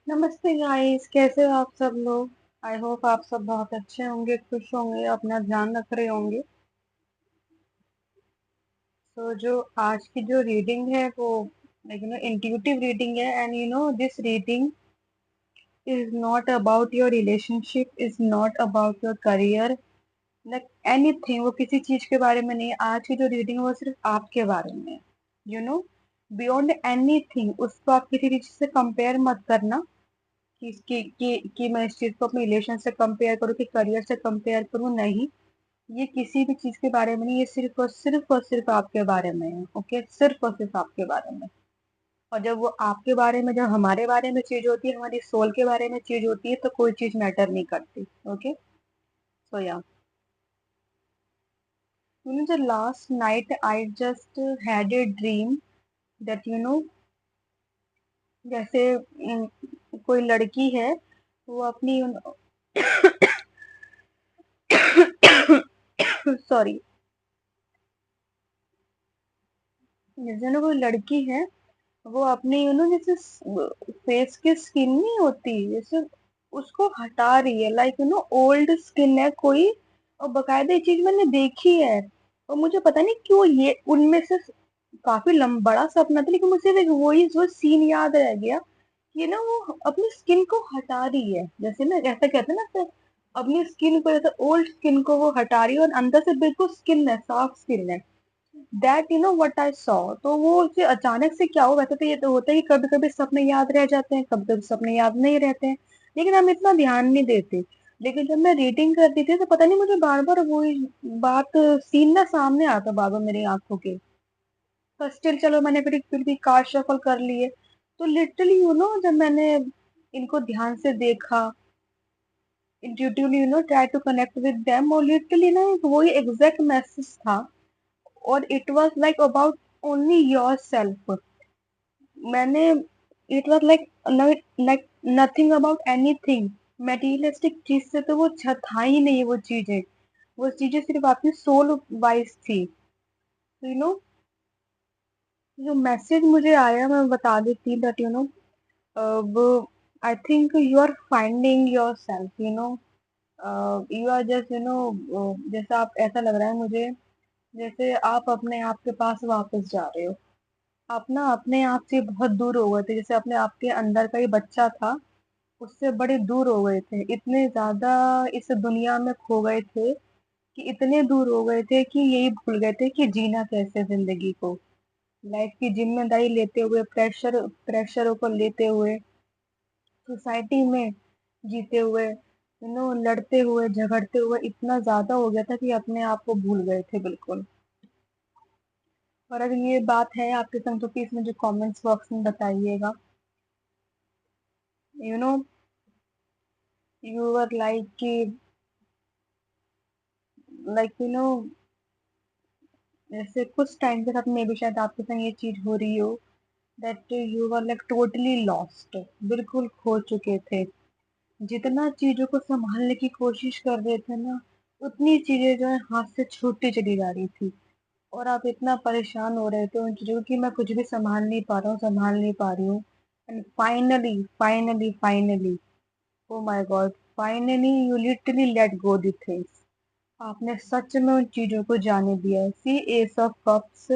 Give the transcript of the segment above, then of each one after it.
नमस्ते गाइस, कैसे हो आप सब लोग। आई होप आप सब बहुत अच्छे होंगे, खुश होंगे, अपना ध्यान रख रहे होंगे। तो जो आज की जो रीडिंग है वो इंट्यूटिव रीडिंग है। And this reading is not about your relationship, is not about your career, like anything. वो किसी चीज के बारे में नहीं है। आज की जो रीडिंग है वो सिर्फ आपके बारे में है। यू नो बियॉन्ड एनीथिंग, उसको आप किसी चीज से कंपेयर मत करना कि मैं इस चीज को अपने रिलेशन से कंपेयर करूँ कि करियर से कंपेयर करूँ। नहीं, ये किसी भी चीज के बारे में नहीं, ये सिर्फ और सिर्फ आपके बारे में है। ओके, सिर्फ और सिर्फ आपके बारे में। और जब वो आपके बारे में, जब हमारे बारे में चीज होती है, हमारी सोल के बारे में चीज होती है, तो कोई चीज मैटर नहीं करती। ओके, सो या the last night I just had a dream that जैसे कोई लड़की है, वो अपनी सॉरी, जैसे ना कोई लड़की है, वो अपनी जैसे फेस की स्किन नहीं होती, जैसे उसको हटा रही है। लाइक ओल्ड स्किन है कोई, और बकायदा ये चीज मैंने देखी है। और मुझे पता नहीं क्यों ये उनमें से काफी बड़ा सपना था, लेकिन मुझे एक वही वो सीन याद रह गया कि ना वो अपनी स्किन को हटा रही है। जैसे ना ऐसा कहते हैं ना कि अपनी स्किन को, जैसे ओल्ड स्किन को वो हटा रही है, और अंदर से बिल्कुल स्किन है, साफ स्किन है। That what I saw. तो वो उसे अचानक से क्या हो, वैसे तो ये तो होता है कि कभी कभी सपने याद रह जाते हैं, कभी कभी सपने याद नहीं रहते हैं, लेकिन हम इतना ध्यान नहीं देते। लेकिन जब मैं रीडिंग करती थी तो पता नहीं मुझे बार बार वही बात, सीन ना सामने आता बार बार मेरी आंखों के। पर स्टिल चलो, मैंने फिर भी कार्ड शफल कर लिए। तो लिटरली जब मैंने इनको ध्यान से देखा, intuitively try to connect with them, और लिटरली ना एक वही एग्जैक्ट मैसेज था। और it was like about only your self. मैंने it was like like nothing about anything materialistic चीज से, तो वो था ही नहीं। वो चीजें सिर्फ आपकी सोल वाइज थी। यू नो जो मैसेज मुझे आया मैं बता देती दैट वो, I think you are finding yourself. You are just जैसा आप, ऐसा लग रहा है मुझे जैसे आप अपने आप के पास वापस जा रहे हो। आप ना अपने आप से बहुत दूर हो गए थे, जैसे अपने आपके अंदर का ही बच्चा था, उससे बड़े दूर हो गए थे। इतने ज्यादा इस दुनिया में खो गए थे कि इतने दूर हो गए थे कि यही भूल गए थे कि जीना कैसे जिंदगी को। लाइफ की जिम्मेदारी लेते हुए, प्रेशरों को लेते हुए, सोसाइटी में जीते हुए, लड़ते हुए झगड़ते हुए इतना ज्यादा हो गया था कि अपने आप को भूल गए थे बिल्कुल। और अगर ये बात है आपके संग, तो प्लीज मुझे कमेंट्स बॉक्स में बताइएगा। You know you are like कि, लाइक जैसे कुछ टाइम के साथ में भी शायद आपके संग ये चीज हो रही हो, that you are like totally lost, बिल्कुल खो चुके थे। जितना चीजों को संभालने की कोशिश कर रहे थे ना, उतनी चीजें जो है हाथ से छूटती चली जा रही थी। और आप इतना परेशान हो रहे थे उन चीजों को कि मैं कुछ भी संभाल नहीं पा रहा हूँ, संभाल नहीं पा रही हूँ। And finally finally finally, O my God, finally you literally let go the things. आपने सच में उन चीजों को जाने दिया है। सी एस ऑफ कप्स,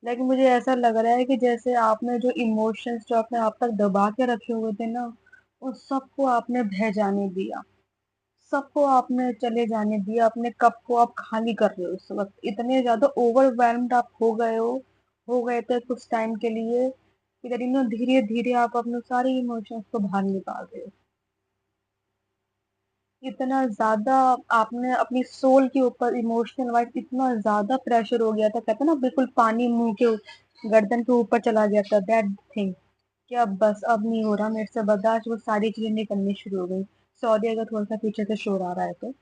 लेकिन मुझे ऐसा लग रहा है कि जैसे आपने जो इमोशंस जो आपने आप तक दबा के रखे हुए थे ना, उस सबको आपने बह जाने दिया। सबको आपने चले जाने दिया। अपने कप को आप खाली कर रहे हो इस वक्त। इतने ज्यादा ओवरवेल्म्ड आप हो गए थे कुछ टाइम के लिए, कि धीरे धीरे आप अपने सारे इमोशंस को बाहर निकाल रहे हो। इतना ज्यादा आपने अपनी सोल के ऊपर इमोशनल वाइज इतना ज्यादा प्रेशर हो गया था, कहते ना बिल्कुल पानी मुंह के गर्दन के ऊपर चला गया था, दैट थिंग। कि अब बस, अब नहीं हो रहा मेरे से बर्दाश्त। वो सारी चीजें निकलनी शुरू हो गई। सॉरी अगर थोड़ा सा पीछे से शोर आ रहा है तो।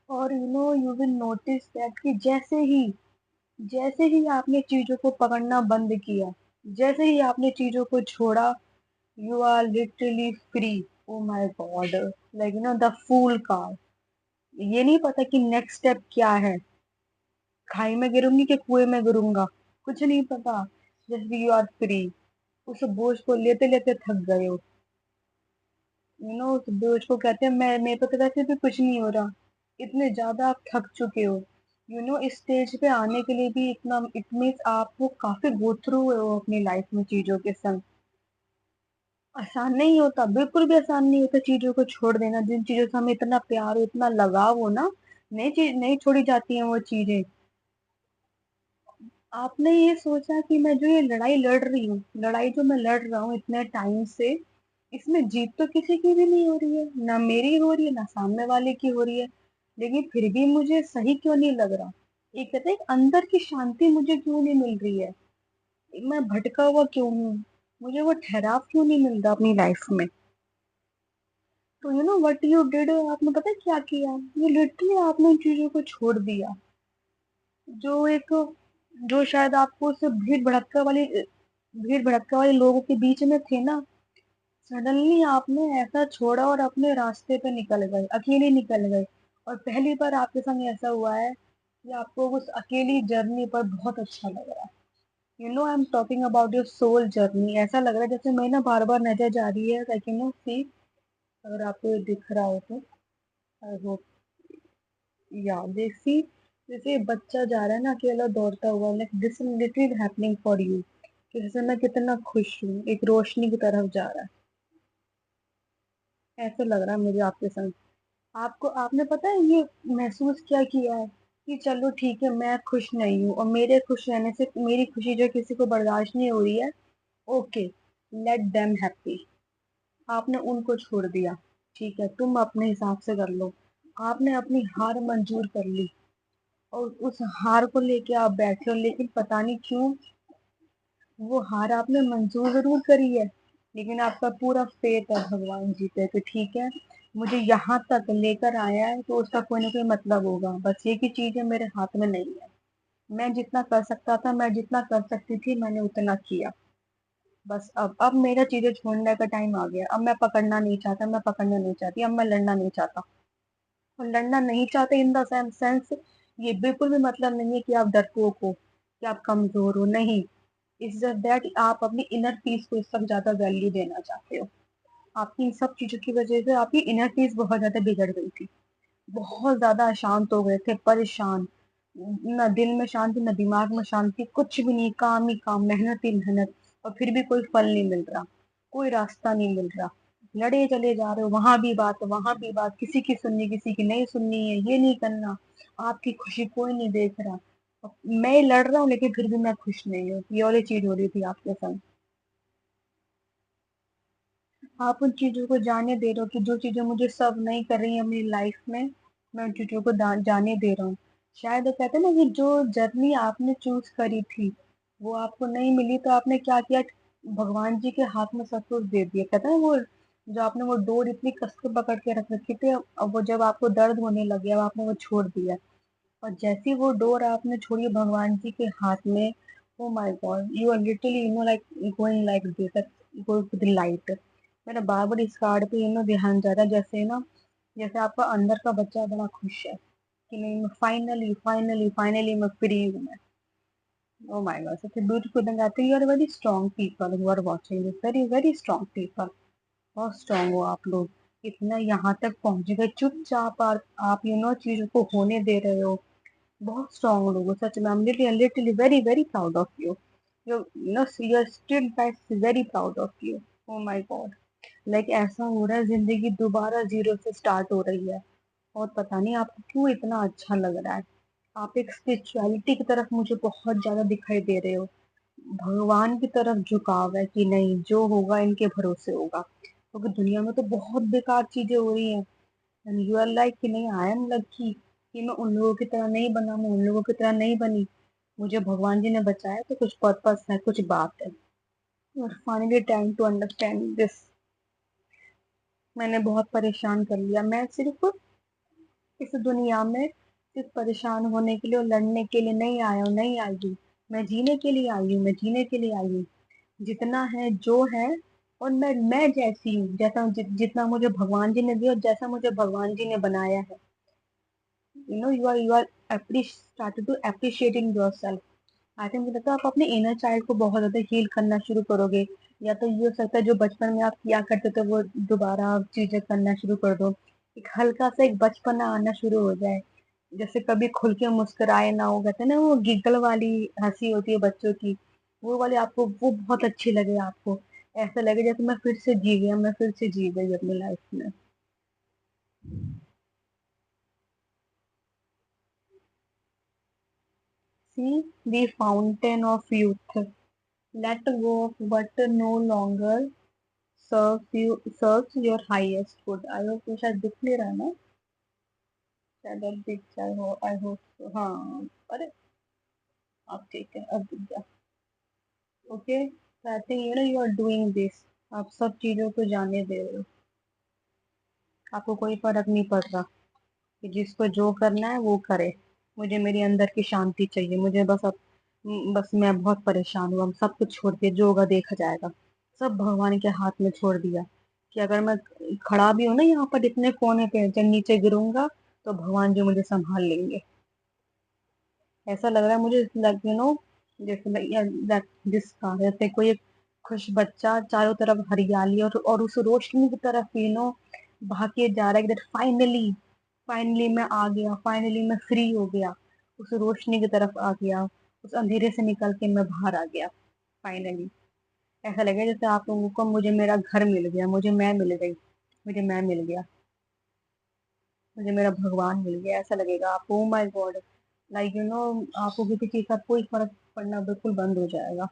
और यू विल नोटिस दैट कि जैसे ही आपने चीजों को पकड़ना बंद किया, जैसे ही आपने चीजों को छोड़ा, you are literally free. Oh my God, like the fool car. ये नहीं पता कि नेक्स्ट स्टेप क्या है, खाई में गिरूंगी कि कुएं में गिरूंगा। कुछ नहीं पता, जस्ट यू आर फ्री। उस बोझ को लेते लेते थक गए हो। उस बोझ को कहते हैं मैं मेरे पे तो वैसे भी कुछ नहीं हो रहा। इतने ज्यादा आप थक चुके हो। इस स्टेज पे आने के लिए भी इतना, इट मीन्स आपको काफी गो थ्रू हुए हो अपनी लाइफ में चीजों के संग। आसान नहीं होता, बिल्कुल भी आसान नहीं होता चीजों को छोड़ देना। जिन चीजों से हमें इतना प्यार हो, इतना लगाव हो ना, नई चीज नहीं छोड़ी जाती हैं वो चीजें। आपने ये सोचा कि मैं जो ये लड़ाई लड़ रही हूँ, लड़ाई जो मैं लड़ रहा हूँ इतने टाइम से, इसमें जीत तो किसी की भी नहीं हो रही है, ना मेरी हो रही है, ना सामने वाले की हो रही है, लेकिन फिर भी मुझे सही क्यों नहीं लग रहा? एक कहते हैं, एक अंदर की शांति मुझे क्यों नहीं मिल रही है? मैं भटका हुआ क्यों हूँ? मुझे वो ठहराव क्यों नहीं मिल रहा अपनी लाइफ में? तो व्हाट यू डिड, आपने पता है क्या किया? ये लिटरली आपने उन चीजों को छोड़ दिया, जो एक जो शायद आपको उस भीड़ भड़क्का वाले लोगों के बीच में थे ना, सडनली आपने ऐसा छोड़ा और अपने रास्ते पे निकल गए, अकेले निकल गए। और पहली बार आपके संग ऐसा हुआ है कि आपको उस अकेली जर्नी पर बहुत अच्छा लग रहा है। I am talking about your soul journey. ऐसा लग रहा है जैसे मैं ना बार बार नजर जा रही है, लाइक सी, अगर आपको ये दिख रहा हो तो, आई होप, या देखी, जैसे बच्चा जा रहा है ना अकेला दौड़ता हुआ, like this little happening for you, कि जैसे मैं कितना खुश हूँ, एक रोशनी की तरफ जा रहा है, ऐसा लग रहा है मुझे आपके संग। आपको, आपने पता है ये महसूस क्या किया है कि चलो ठीक है मैं खुश नहीं हूँ, और मेरे खुश रहने से मेरी खुशी जो किसी को बर्दाश्त नहीं हो रही है, ओके, लेट देम हैप्पी। आपने उनको छोड़ दिया, ठीक है तुम अपने हिसाब से कर लो। आपने अपनी हार मंजूर कर ली, और उस हार को लेके आप बैठे हो, लेकिन पता नहीं क्यों वो हार आपने मंजूर जरूर करी है, लेकिन आपका पूरा फेथ है भगवान जी पे कि ठीक है, मुझे यहाँ तक लेकर आया है तो उसका कोई ना कोई मतलब होगा। बस ये की चीजें मेरे हाथ में नहीं है। मैं जितना कर सकता था, मैं जितना कर सकती थी, मैंने उतना किया। बस अब मेरा चीजें छोड़ने का टाइम आ गया। अब मैं पकड़ना नहीं चाहता, मैं पकड़ना नहीं चाहती, अब मैं लड़ना नहीं चाहता। और लड़ना नहीं चाहते इन द सेंस, ये बिल्कुल भी मतलब नहीं है कि आप डरपोक हो, कि आप कमजोर हो, नहीं। इट्स जस्ट दैट आप अपनी इनर पीस को इस वक्त ज्यादा वैल्यू देना चाहते हो। आपकी इन सब चीजों की वजह से आपकी इनर पीस बहुत ज्यादा बिगड़ गई थी। बहुत ज्यादा अशांत हो गए थे, परेशान। न दिल में शांति, न दिमाग में शांति, कुछ भी नहीं, काम ही काम, मेहनत ही मेहनत, और फिर भी कोई फल नहीं मिल रहा, कोई रास्ता नहीं मिल रहा। लड़े चले जा रहे हो, वहां भी बात, वहां भी बात, किसी की सुननी, किसी की नहीं सुननी है, ये नहीं करना, आपकी खुशी कोई नहीं देख रहा। मैं लड़ रहा हूँ लेकिन फिर भी मैं खुश नहीं हूँ, ये वाली चीज हो रही थी आपके संग। आप उन चीजों को जाने दे रहे हो कि जो चीजें मुझे सर्व नहीं कर रही है अपनी लाइफ में, मैं उन चीजों को जाने दे रहा हूँ। शायद वो कहते हैं ना कि जो जर्नी आपने चूज करी थी वो आपको नहीं मिली, तो आपने क्या किया, भगवान जी के हाथ में सब कुछ दे दिया। कहते हैं वो, जो आपने वो डोर इतनी कस के पकड़ के रख रखी थी, अब वो जब आपको दर्द होने लग गया, अब आपने वो छोड़ दिया। और जैसी वो डोर आपने छोड़ी भगवान जी के हाथ में, oh my God, you are literally like going like this, going to the light. मेरा बार बार इस कार्ड पे ध्यान जा रहा है, जैसे ना, जैसे आपका अंदर का बच्चा बड़ा खुश है कि नहीं, मैं फाइनली फाइनली फाइनली मैं फ्री हूँ मैं। ओ my God, such a beautiful thing. I think you are very strong people who are watching this, very very strong people. बहुत स्ट्रांग हो आप लोग, इतना यहाँ तक पहुंच गए चुपचाप। आप चीजों को होने दे रहे हो। बहुत स्ट्रांग लोग हो सच में। I'm literally very very proud of you. You're still guys very proud of you. Oh my God. Like ऐसा हो रहा है जिंदगी दोबारा जीरो से स्टार्ट हो रही है, और पता नहीं आपको क्यों इतना अच्छा लग रहा है। आप एक स्पिरिचुअलिटी की तरफ मुझे बहुत ज्यादा दिखाई दे रहे हो। भगवान की तरफ झुकाव है कि नहीं, जो होगा इनके भरोसे होगा, क्योंकि दुनिया में तो बहुत बेकार चीजें हो रही हैं। एंड यू आर लाइक कि नहीं, आई एम लकी कि मैं उन लोगों की तरह नहीं बना, मैं उन लोगों की तरह नहीं बनी। मुझे भगवान जी ने बचाया तो कुछ पर्पस है, कुछ बात है। और finally time to understand this. मैंने बहुत परेशान कर लिया। मैं सिर्फ इस दुनिया में सिर्फ परेशान होने के लिए और लड़ने के लिए नहीं आया हूँ, नहीं आई हूँ। मैं जीने के लिए आई हूँ, मैं जीने के लिए आई हूँ। जितना है जो है, और मैं जैसी हूँ, जैसा जितना मुझे भगवान जी ने दिया और जैसा मुझे भगवान जी ने बनाया है। You are started to appreciating yourself. I think मुझे लगता है आप अपने इनर चाइल्ड को बहुत ज्यादा हील करना शुरू करोगे, या तो ये हो सकता है जो बचपन में आप किया करते थे वो दोबारा आप चीजें करना शुरू कर दो, एक हल्का सा एक बचपना आना शुरू हो जाए, जैसे कभी खुल के मुस्कुराए ना हो, कहते हैं ना वो गिगल वाली हंसी होती है बच्चों की, वो वाली आपको वो बहुत अच्छी लगे आपको, ऐसा लगे जैसे मैं फिर से जी गया, मैं फिर से जी गई अपनी लाइफ में। See the fountain of youth, let go of what no longer serves your highest good। I hope ये शायद दिख नहीं रहा ना, शायद अब दिख जाए हो, आई होप हाँ। अरे अब ठीक है, अब दिख गया। Okay, I think you are doing this, आप सब चीजों को जाने दे रहे हो, आपको कोई फर्क नहीं पड़ रहा कि जिसको जो करना है वो करे, मुझे मेरी अंदर की शांति चाहिए, मुझे बस मैं बहुत परेशान हूँ, हम सब कुछ छोड़ के जो होगा देखा जाएगा, सब भगवान के हाथ में छोड़ दिया, कि अगर मैं खड़ा भी हूँ ना यहाँ पर इतने कोने पे, जब नीचे गिरूंगा तो भगवान जी मुझे संभाल लेंगे। ऐसा लग रहा है मुझे, लग जैसे जिसका जैसे कोई एक खुश बच्चा, चारों तरफ हरियाली और उस रोशनी की तरफ भाग के जा रहा है, कि फाइनली, फाइनली मैं आ गया, फाइनली मैं फ्री हो गया, उस रोशनी की तरफ आ गया, उस अंधेरे से निकल के मैं बाहर आ गया फाइनली। ऐसा लगे जैसे आप लोगों को मुझे मेरा घर मिल गया, मुझे मैं मिल गई, मुझे मैं मिल गया, मुझे मेरा भगवान मिल गया, ऐसा लगेगा आपको। ओ माय गॉड, लाइक आपको किसी चीज का कोई फर्क पड़ना बिल्कुल बंद हो जाएगा।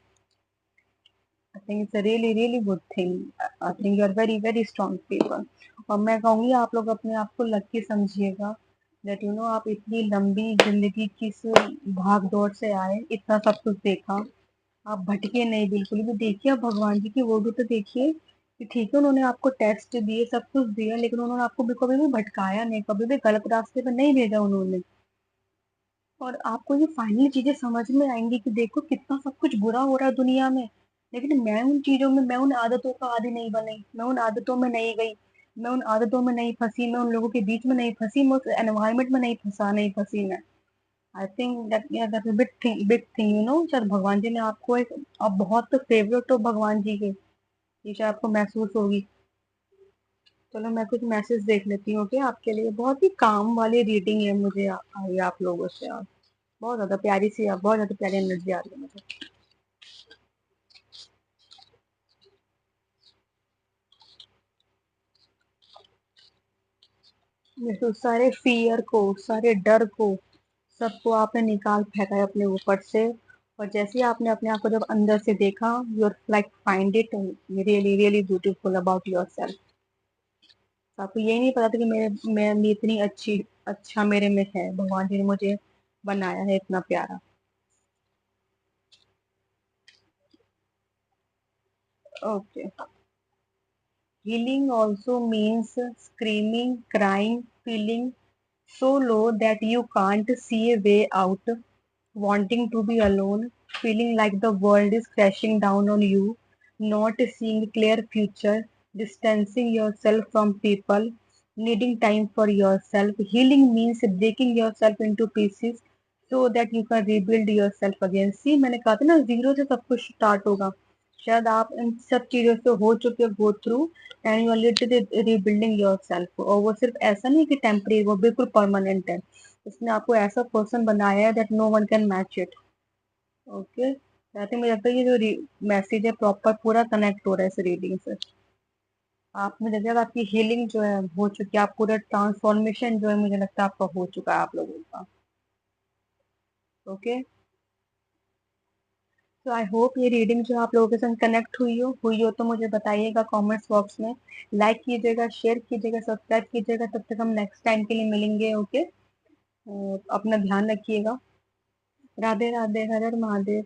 I think it's a really really good thing, I think you are very very strong people. और मैं कहूंगी आप लोग अपने आप को लकी समझिएगा, दैट आप इतनी लंबी जिंदगी की इस भाग दौड़ से आए, इतना सब कुछ देखा, आप भटके नहीं बिल्कुल भी। देखिए आप भगवान जी की वो भी तो देखिए, कि ठीक है उन्होंने आपको टेस्ट दिए, सब कुछ दिया, लेकिन उन्होंने आपको भी कभी भी भटकाया नहीं, कभी भी गलत रास्ते पर नहीं भेजा उन्होंने। और आपको ये फाइनली चीजें समझ में आएंगी कि देखो कितना सब कुछ बुरा हो रहा है दुनिया में, लेकिन मैं उन चीजों में, मैं उन आदतों का आदी नहीं बनी, मैं उन आदतों में नहीं गई, मैं उन आदतों में नहीं फंसी, मैं उन लोगों के बीच में नहीं फंसी, मैं उस एनवायरमेंट में नहीं फंसी मैं। I think that big thing शायद भगवान जी ने आपको एक, आप बहुत फेवरेट हो भगवान जी के, ये शायद आपको महसूस होगी। चलो मैं कुछ मैसेज देख लेती हूँ, ओके, आपके लिए बहुत ही काम वाली रीडिंग है मुझे आई आप लोगों से, आप बहुत ज्यादा प्यारी सी, आप बहुत ज्यादा प्यारी एनर्जी आ रही है मुझे। ये तो सारे फियर को, सारे डर को, सबको आपने निकाल फेंका है अपने ऊपर से, और जैसे ही आपने अपने आप को जब अंदर से देखा, you're like find it really really beautiful about yourself. आपको ये नहीं पता था कि मैं इतनी अच्छी, अच्छा मेरे में है, भगवान जी ने मुझे बनाया है इतना प्यारा। Okay, healing also means screaming, crying, feeling so low that you can't see a way out, wanting to be alone, feeling like the world is crashing down on you, not seeing a clear future, distancing yourself from people, needing time for yourself. Healing means breaking yourself into pieces so that you can rebuild yourself again. See, मैंने कहा था ना, zero से सब कुछ start होगा। शायद आप इन सब चीजों से हो चुके, go through, and you are literally rebuilding yourself. और वो सिर्फ ऐसा नहीं कि टेम्परेरी, वो बिल्कुल परमानेंट है। उसने आपको ऐसा पर्सन बनाया है that no one can match it. Okay, I think मुझे लगता है ये जो मैसेज है प्रॉपर पूरा कनेक्ट हो रहा है इस रीडिंग से। आप, मुझे लगता है आपकी हीलिंग जो है हो चुकी है, आप पूरा ट्रांसफॉर्मेशन जो है मुझे लगता है आपका हो चुका है आप लोगों का। ओके, तो आई होप ये रीडिंग जो आप लोगों के संग कनेक्ट हुई हो तो मुझे बताइएगा कमेंट्स बॉक्स में, लाइक कीजिएगा, शेयर कीजिएगा, सब्सक्राइब कीजिएगा। तब तक हम नेक्स्ट टाइम के लिए मिलेंगे, ओके। अपना ध्यान रखिएगा। राधे राधे, हर हर महादेव।